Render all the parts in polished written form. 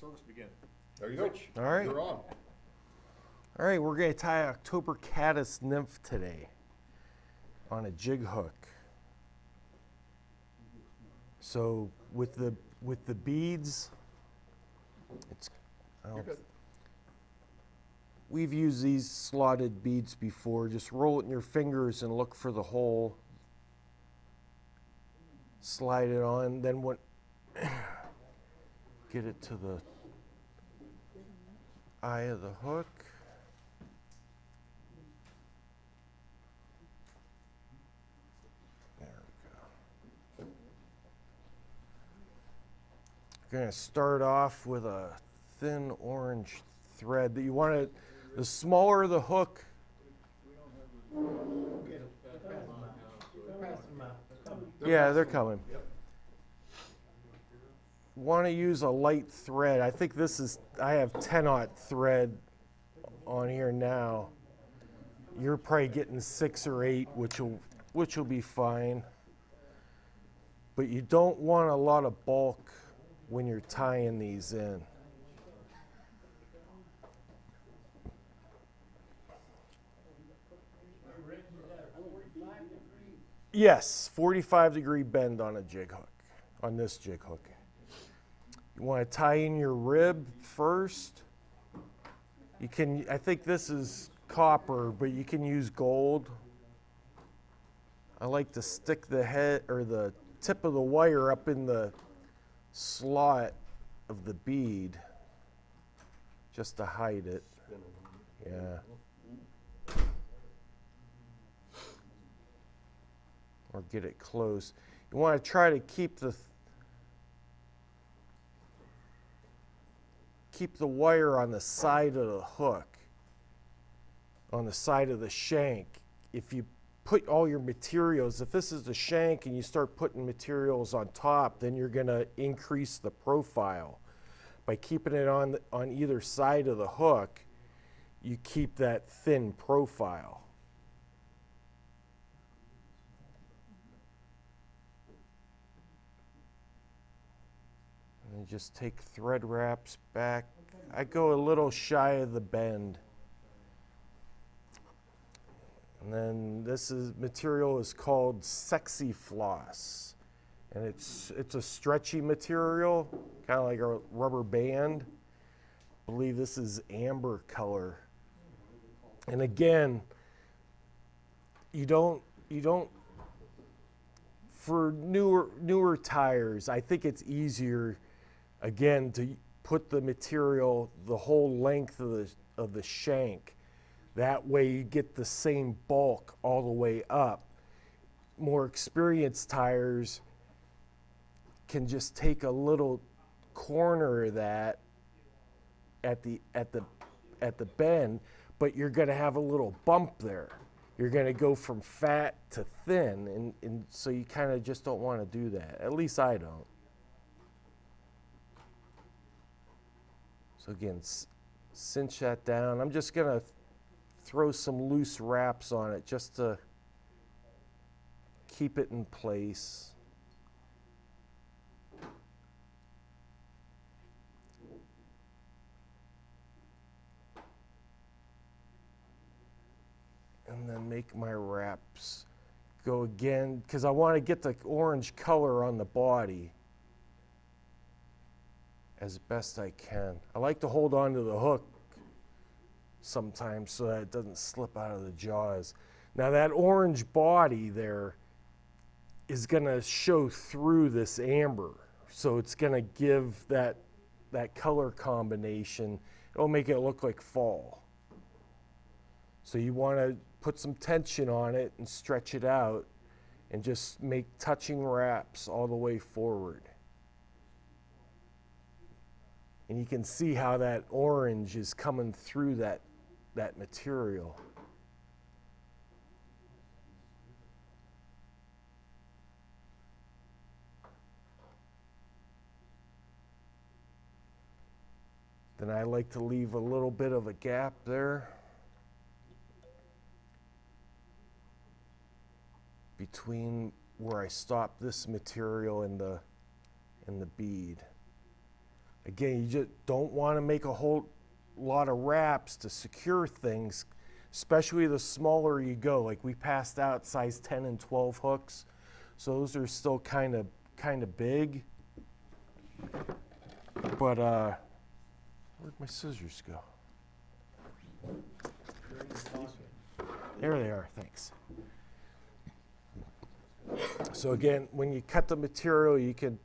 service begin. There you go. All right. You're on. All right, we're going to tie October Caddis Nymph today on a jig hook. So with the beads, You're good. we've used these slotted beads before. Just roll it in your fingers and look for the hole. Slide it on, then get it to the eye of the hook. There we go. You're going to start off with a thin orange thread that you want to, the smaller the hook, they're coming. Yep. Want to use a light thread. I think I have 10-aught thread on here now. You're probably getting 6 or 8, which will be fine. But you don't want a lot of bulk when you're tying these in. Yes, 45-degree bend on a jig hook, on this jig hook. You want to tie in your rib first. You can, I think this is copper, but you can use gold. I like to stick the head or the tip of the wire up in the slot of the bead just to hide it. Yeah. Or get it close. You want to try to keep the wire on the side of the hook, on the side of the shank. If you put all your materials, if this is the shank and you start putting materials on top, then you're going to increase the profile. By keeping it on either side of the hook, you keep that thin profile. And just take thread wraps back. I go a little shy of the bend. And then material is called Sexy Floss. And it's a stretchy material, kind of like a rubber band. I believe this is amber color. And again, you don't for newer tires, I think it's easier again to put the material the whole length of the shank. That way you get the same bulk all the way up. More experienced tires can just take a little corner of that at the bend, but you're going to have a little bump there. You're going to go from fat to thin, and so you kind of just don't want to do that. At least I don't. So again, cinch that down. I'm just going to throw some loose wraps on it just to keep it in place. And then make my wraps go again, because I want to get the orange color on the body as best I can. I like to hold on to the hook sometimes so that it doesn't slip out of the jaws. Now that orange body there is going to show through this amber, so it's going to give that color combination. It'll make it look like fall. So you want to put some tension on it and stretch it out and just make touching wraps all the way forward. And you can see how that orange is coming through that material. Then I like to leave a little bit of a gap there between where I stop this material and the bead. Again, you just don't want to make a whole lot of wraps to secure things, especially the smaller you go. Like we passed out size 10 and 12 hooks, so those are still kind of big. But where'd my scissors go? There they are, thanks. So again, when you cut the material, you can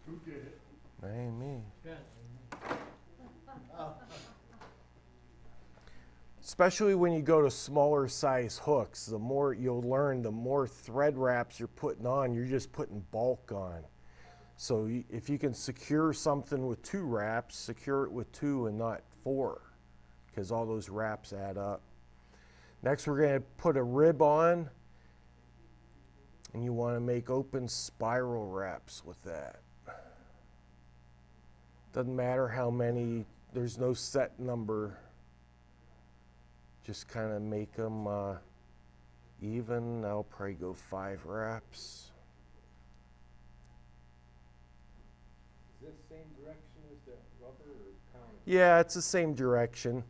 Who did it? ain't me. Especially when you go to smaller size hooks, the more you'll learn, the more thread wraps you're putting on, you're just putting bulk on. So if you can secure something with 2 wraps, secure it with 2 and not 4, because all those wraps add up. Next, we're going to put a rib on, and you want to make open spiral wraps with that. Doesn't matter how many, there's no set number. Just kind of make them even. I'll probably go 5 wraps. Is this same direction as the rubber or counter? Yeah, it's the same direction.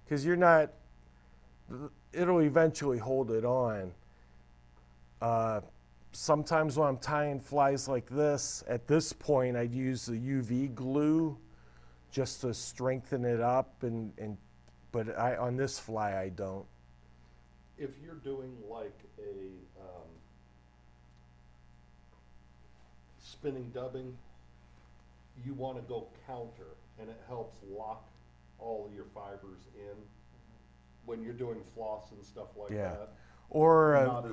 Because you're not, it'll eventually hold it on. Sometimes when I'm tying flies like this, at this point I'd use the UV glue just to strengthen it up, but on this fly I don't. If you're doing like a spinning dubbing, you want to go counter, and it helps lock all of your fibers in when you're doing floss and stuff like that. Or Not as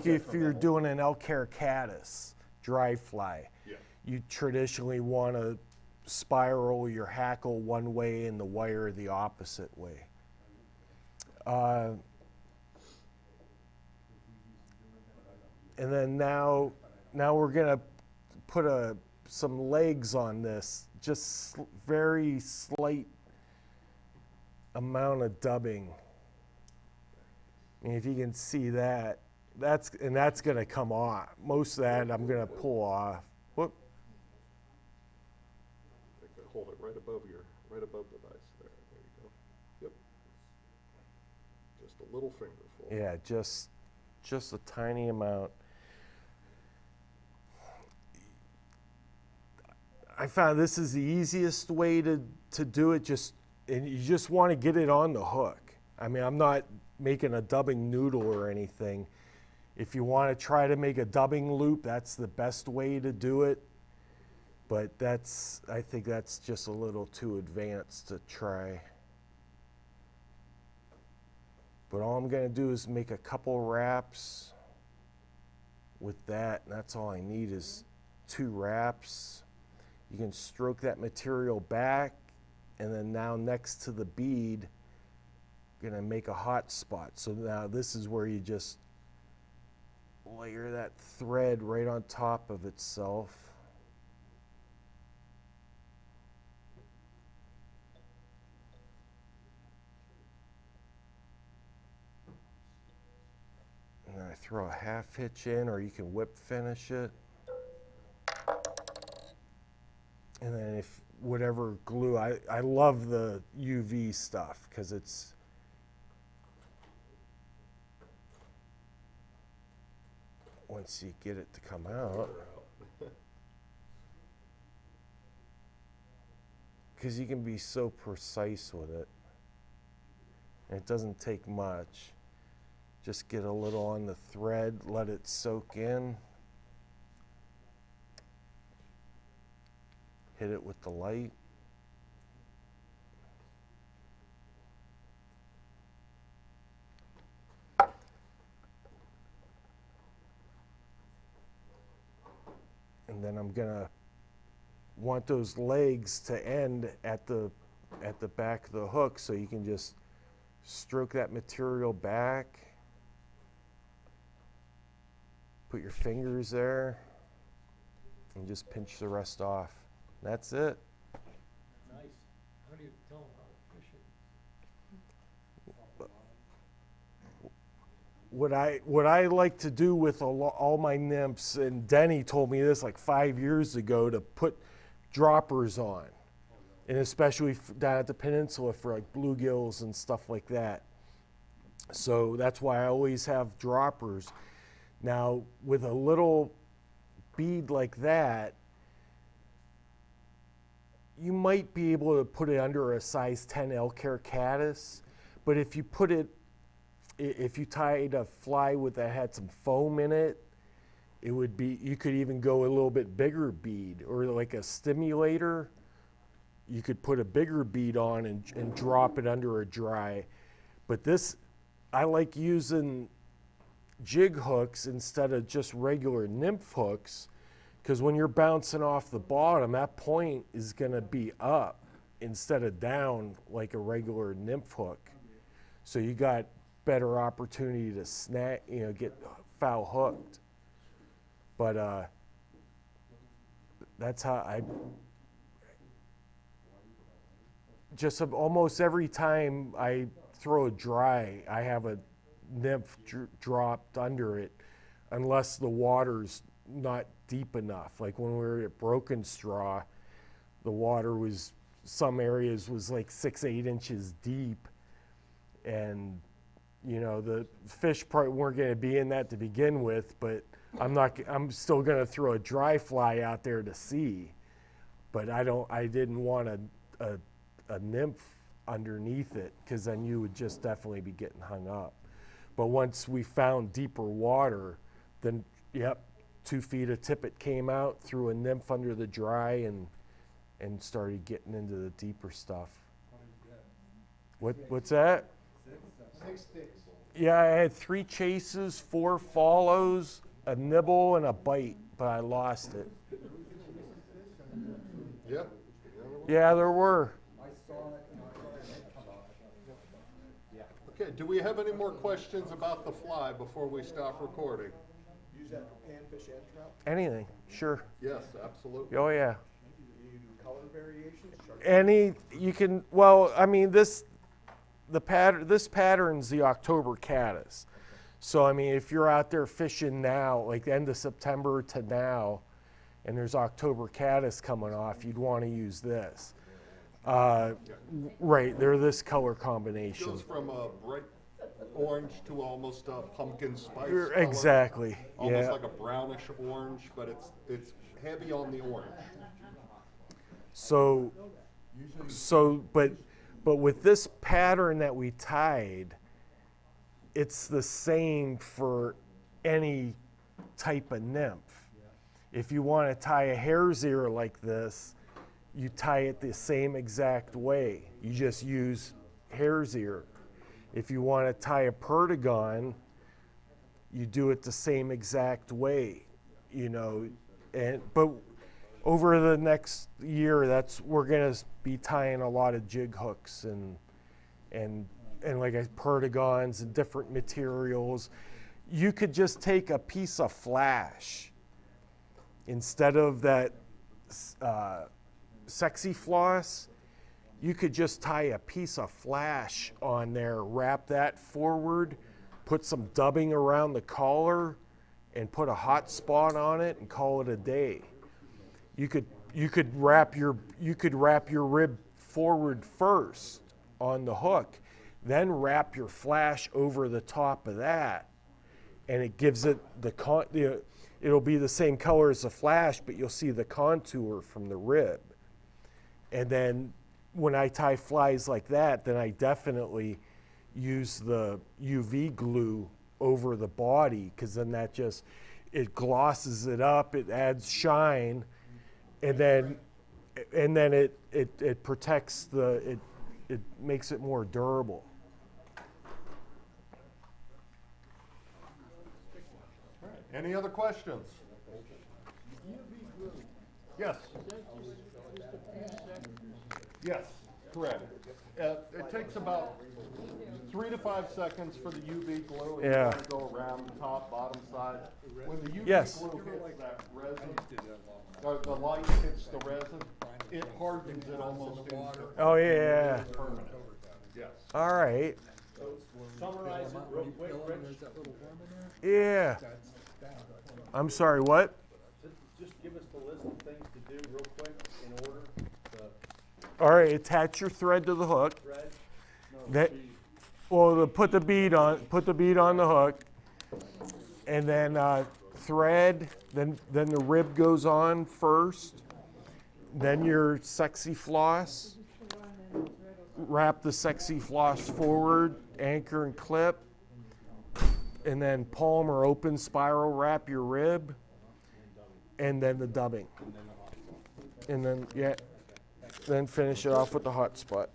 if you're detrimental. doing an elk hair caddis dry fly, Yeah. you traditionally want to spiral your hackle one way and the wire the opposite way. And then now we're gonna put some legs on this, just very slight amount of dubbing. And if you can see that, that's gonna come off. Most of that I'm gonna pull off. Whoop. I could hold it right above the vise there. There you go. Yep. Just a little fingerful. Yeah, just a tiny amount. I found this is the easiest way to do it, and you just want to get it on the hook. I mean, I'm not making a dubbing noodle or anything. If you want to try to make a dubbing loop, that's the best way to do it. But I think that's just a little too advanced to try. But all I'm going to do is make a couple wraps with that, and that's all I need is 2 wraps. You can stroke that material back, and then now next to the bead, you're going to make a hot spot. So now this is where you just layer that thread right on top of itself. And then I throw a half hitch in, or you can whip finish it. And then if whatever glue, I love the UV stuff because it's once you get it to come out, because you can be so precise with it, and it doesn't take much. Just get a little on the thread, let it soak in. Hit it with the light. And then I'm gonna want those legs to end at the back of the hook, so you can just stroke that material back. Put your fingers there and just pinch the rest off. That's it. Nice. How do you tell them how to fish it? what I like to do with all my nymphs, and Denny told me this like 5 years ago, to put droppers on, and especially down at the peninsula for like bluegills and stuff like that. So that's why I always have droppers. Now with a little bead like that, you might be able to put it under a size 10 elk hair caddis, but if you tied a fly that had some foam in it, it would be, you could even go a little bit bigger bead, or like a stimulator. You could put a bigger bead on and drop it under a dry. But this, I like using jig hooks instead of just regular nymph hooks, because when you're bouncing off the bottom, that point is going to be up instead of down like a regular nymph hook. So you got better opportunity to snag, get foul hooked. But that's how I just almost every time I throw a dry, I have a nymph dropped under it, unless the water's not deep enough. Like when we were at Broken Straw, the water was, some areas was like 6-8 inches deep, and the fish probably weren't going to be in that to begin with, but I'm still going to throw a dry fly out there to see. But I didn't want a nymph underneath it, because then you would just definitely be getting hung up. But once we found deeper water, then 2 feet of tippet came out, threw a nymph under the dry, and started getting into the deeper stuff. What's that? 6 sticks. Yeah, I had 3 chases, 4 follows, a nibble, and a bite, but I lost it. Yeah. Yeah, there were. I saw it, and I saw it come out. Yeah. Okay, do we have any more questions about the fly before we stop recording? Use that for panfish and trout? Anything, sure. Yes, absolutely. Oh, yeah. You do color variations? This pattern's the October caddis. So, I mean, if you're out there fishing now, like the end of September to now, and there's October caddis coming off, you'd want to use this. Right, they're this color combination. It goes from a bright orange to almost a pumpkin spice color. Exactly, Almost yeah. like a brownish orange, but it's heavy on the orange. But with this pattern that we tied, it's the same for any type of nymph. If you want to tie a hare's ear like this, you tie it the same exact way. You just use hare's ear. If you want to tie a perdigon, you do it the same exact way, but over the next year, we're gonna be tying a lot of jig hooks and like perdigons and different materials. You could just take a piece of flash instead of that sexy floss. You could just tie a piece of flash on there, wrap that forward, put some dubbing around the collar, and put a hot spot on it and call it a day. You could wrap your rib forward first on the hook, then wrap your flash over the top of that, and it gives it it'll be the same color as the flash, but you'll see the contour from the rib. And then when I tie flies like that, then I definitely use the UV glue over the body, because then it glosses it up, it adds shine, and then it protects it makes it more durable. All right. Any other questions? Yes. Yes, correct. It takes about 3 to 5 seconds for the UV glue, and Yeah. you gotta go around the top, bottom side. When the UV Yes. glue hits that resin, or the light hits the resin, it hardens it almost into Oh, yeah. permanent. Yes. All right. Summarize it real quick, Rich. Yeah. I'm sorry, what? Just give us the list of things to do real quick in order. The All right, attach your thread to the hook. thread, Put the bead on the hook, and then thread. Then the rib goes on first. Then your sexy floss. Wrap the sexy floss forward, anchor and clip, and then palm or open spiral wrap your rib, and then the dubbing, and then finish it off with the hot spot.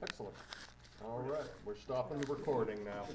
Excellent. All right, we're stopping the recording now.